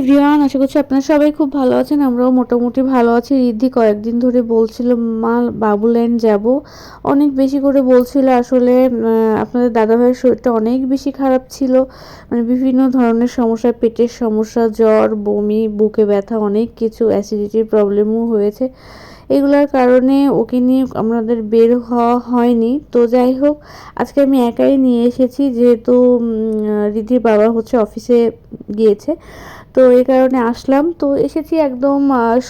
Everyone, আশা করছি আপনারা সবাই খুব ভালো আছেন। আমরাও মোটামুটি ভালো আছি। রিদ্ধি কয়েকদিন ধরে বলছিল মা বাবুল্যান্ড যাব, অনেক বেশি করে বলছিল। আসলে আপনাদের দাদাভাইয়ের শরীরটা অনেক বেশি খারাপ ছিল, মানে বিভিন্ন ধরনের সমস্যা, পেটের সমস্যা, জ্বর, বমি, বুকে ব্যথা, অনেক কিছু, অ্যাসিডিটির প্রবলেমও হয়েছে। এগুলোর কারণে ওকে নিয়ে আমাদের বের হওয়া হয়নি। তো যাই হোক, আজকে আমি একাই নিয়ে এসেছি, যেহেতু রিদ্ধির বাবা হচ্ছে অফিসে গিয়েছে। তো এই কারণে আসলাম। তো এসেছি একদম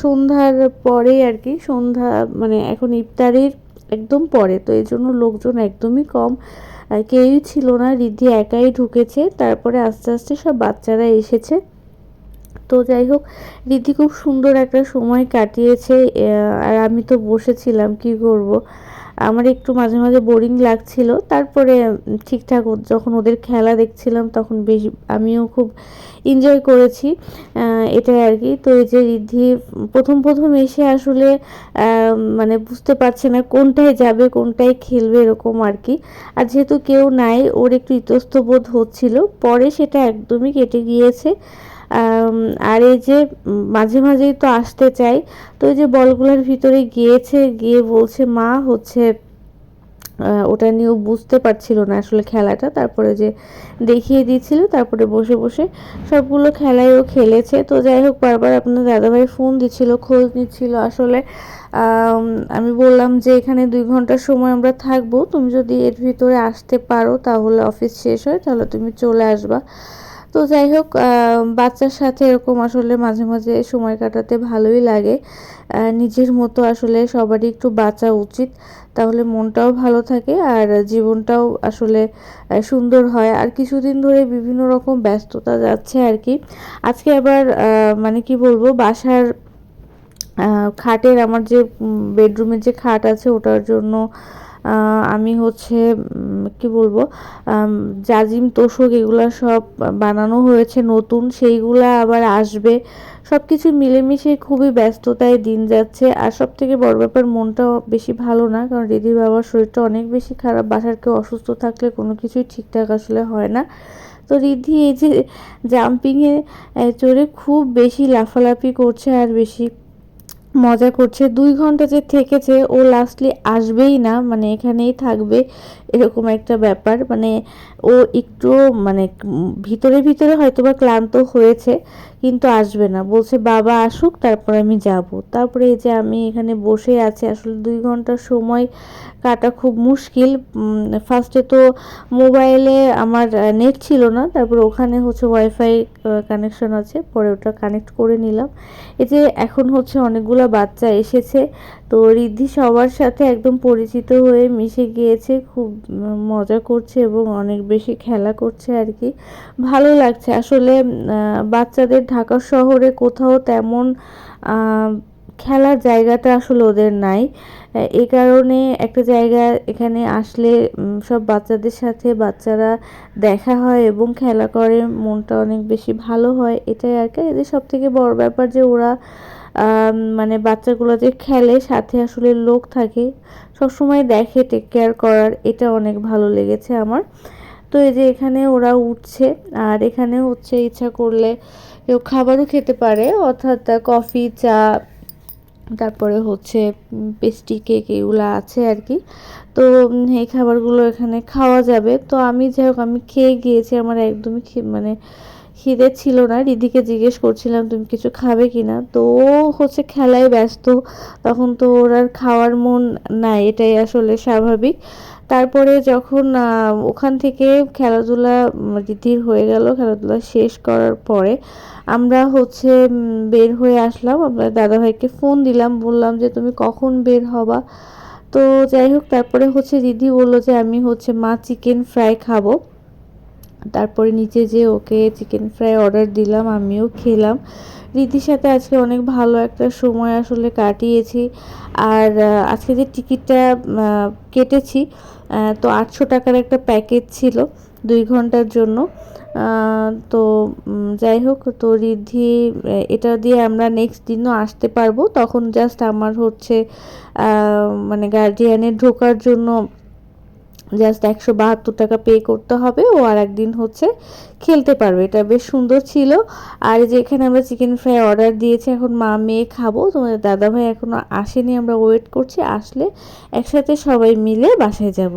সন্ধ্যার পরে আর কি, সন্ধ্যা মানে এখন ইফতারের একদম পরে। তো এই জন্য লোকজন একদমই কম, কেউই ছিল না। রিদ্ধি একাই ঢুকেছে, তারপরে আস্তে আস্তে সব বাচ্চারা এসেছে। তো যাই হোক, রিদ্ধি খুব সুন্দর একটা সময় কাটিয়েছে। আর আমি তো বসেছিলাম, কি করব, আমার একটু মাঝে মাঝে বোরিং লাগছিল। তারপরে ঠিকঠাক যখন ওদের খেলা দেখছিলাম তখন বেশ আমিও খুব এনজয় করেছি, এটাই আর কি। তো এই যে রিদ্ধি প্রথম প্রথম এসে আসলে মানে বুঝতে পারছে না কোনটায় যাবে কোনটায় খেলবে, এরকম আর কি। আর যেহেতু কেউ নাই, ওর একটু ইতস্তত হচ্ছিল, পরে সেটা একদমই কেটে গিয়েছে। আর এই যে মাঝে মাঝেই তো আসতে চাই। তো এই যে বলগুলোর ভিতরে গিয়েছে, গিয়ে বলছে মা হচ্ছে ওটা নিয়েও বুঝতে পারছিল না আসলে খেলাটা। তারপরে যে দেখিয়ে দিয়েছিল, তারপরে বসে বসে সবগুলো খেলাই ও খেলেছে। তো যাই হোক, বারবার আপনার দাদাভাই ফোন দিচ্ছিল, খোঁজ নিচ্ছিল আসলে। আমি বললাম যে এখানে 2 ঘন্টার সময় আমরা থাকবো, তুমি যদি এর ভিতরে আসতে পারো তাহলে অফিস শেষ হয়, তাহলে তুমি চলে আসবা। তো যাই হোক, বাচ্চার সাথে এরকম আসলে মাঝে মাঝে সময় কাটাতে ভালোই লাগে। নিজের মতো আসলে সবারই একটু বাঁচা উচিত, তাহলে মনটাও ভালো থাকে আর জীবনটাও আসলে সুন্দর হয়। আর কিছুদিন ধরে বিভিন্ন রকম ব্যস্ততা যাচ্ছে আর কি। আজকে আবার মানে কি বলবো, বাসার খাটের, আমার যে বেডরুমের যে খাট আছে ওটার জন্য আমি হচ্ছে কি বলবো, জাজিম তোষক এগুলা সব বানানো হয়েছে নতুন, সেইগুলা আবার আসবে। সব কিছু মিলেমিশে খুবই ব্যস্ততায় দিন যাচ্ছে। আর সব থেকে বড় ব্যাপার, মনটাও বেশি ভালো না, কারণ রিদির বাবার শরীরটা অনেক বেশি খারাপ। বাসার কেউ অসুস্থ থাকলে কোনো কিছুই ঠিকঠাক আসলে হয় না। তো রিদ্ধি এই যে জাম্পিংয়ে চড়ে খুব বেশি লাফালাফি করছে আর বেশি মজা করছে। 2 ঘন্টা যে থেকেছে, ও লাস্টলি আসবেই না, মানে এখানেই থাকবে, এরকম একটা ব্যাপার। মানে ও একটু মানে ভিতরে ভিতরে হয়তোবা ক্লান্ত হয়েছে, কিন্তু আসবে না, বলছে বাবা আসুক তারপর আমি যাব। তারপরে এই যে আমি এখানে বসে আছি, আসলে 2 ঘন্টার সময় কাটা খুব মুশকিল। ফার্স্টে তো মোবাইলে আমার নেট ছিল না, তারপর ওখানে হচ্ছে ওয়াইফাই কানেকশন আছে, পরে ওটা কানেক্ট করে নিলাম। এই যে এখন হচ্ছে অনেকগুলো বাচ্চা এসেছে, তো রিদ্ধি সবার সাথে একদম পরিচিত হয়ে মিশে গিয়েছে, খুব মজা করছে এবং অনেক বেশি খেলা করছে আর কি। ভালো লাগছে আসলে। বাচ্চাদের ঢাকা শহরে কোথাও তেমন খেলার জায়গাটা আসলে ওদের নাই। এই কারণে একটা জায়গা এখানে আসলে সব বাচ্চাদের সাথে বাচ্চারা দেখা হয় এবং খেলা করে, মনটা অনেক বেশি ভালো হয়, এটাই আর কি। এদের সব থেকে বড় ব্যাপার যে ওরা মানে বাচ্চাগুলো যে খেলে, সাথে আসলে লোক থাকে সবসময় দেখে, টেক কেয়ার করার, এটা অনেক ভালো লেগেছে আমার। তো এই যে এখানে ওরা উঠছে, আর এখানে হচ্ছে ইচ্ছা করলে কেউ খাবারও খেতে পারে, অর্থাৎ কফি, চা, তারপরে হচ্ছে পেস্ট্রি, কেক, এগুলো আছে আর কি। তো এই খাবারগুলো এখানে খাওয়া যাবে। তো আমি যাই হোক, আমি খেয়ে গিয়েছি, আমার একদমই মানে খিদে ছিল না। রিদিকে জিজ্ঞেস করছিলাম তুমি কিছু খাবে কিনা, তো ও হচ্ছে খেলায় ব্যস্ত, তখন তো ওর আর খাওয়ার মন নাই, এটাই আসলে স্বাভাবিক। তারপরে যখন ওখান থেকে খেলাধুলা রিদির হয়ে গেল, খেলাধুলা শেষ করার পরে আমরা হচ্ছে বের হয়ে আসলাম। আমরা দাদাভাইকে ফোন দিলাম, বললাম যে তুমি কখন বের হবা। তো যাই হোক, তারপরে হচ্ছে রিদি বললো যে আমি হচ্ছে মা চিকেন ফ্রাই খাবো। তারপরে নিচে যে ওকে চিকেন ফ্রাই অর্ডার দিলাম, আমিও খেলাম। রিদির সাথে আজকে অনেক ভালো একটা সময় আসলে কাটিয়েছি। আর আজকে যে টিকিটটা কেটেছি, তো 800 টাকার একটা প্যাকেজ ছিল 2 ঘন্টার জন্য। তো যাই হোক, তো রিদ্ধি এটা দিয়ে আমরা নেক্সট দিনও আসতে পারবো, তখন জাস্ট আমার হচ্ছে মানে গার্ডিয়ানে ঢোকার জন্য জাস্ট 172 টাকা পে করতে হবে, ও আর একদিন হচ্ছে খেলতে পারবে। এটা বেশ সুন্দর ছিল। আর যে এখানে আমরা চিকেন ফ্রাই অর্ডার দিয়েছি, এখন মা মেয়ে খাবো। তোমাদের দাদাভাই এখনো আসেনি, আমরা ওয়েট করছি, আসলে একসাথে সবাই মিলে বাসায় যাব।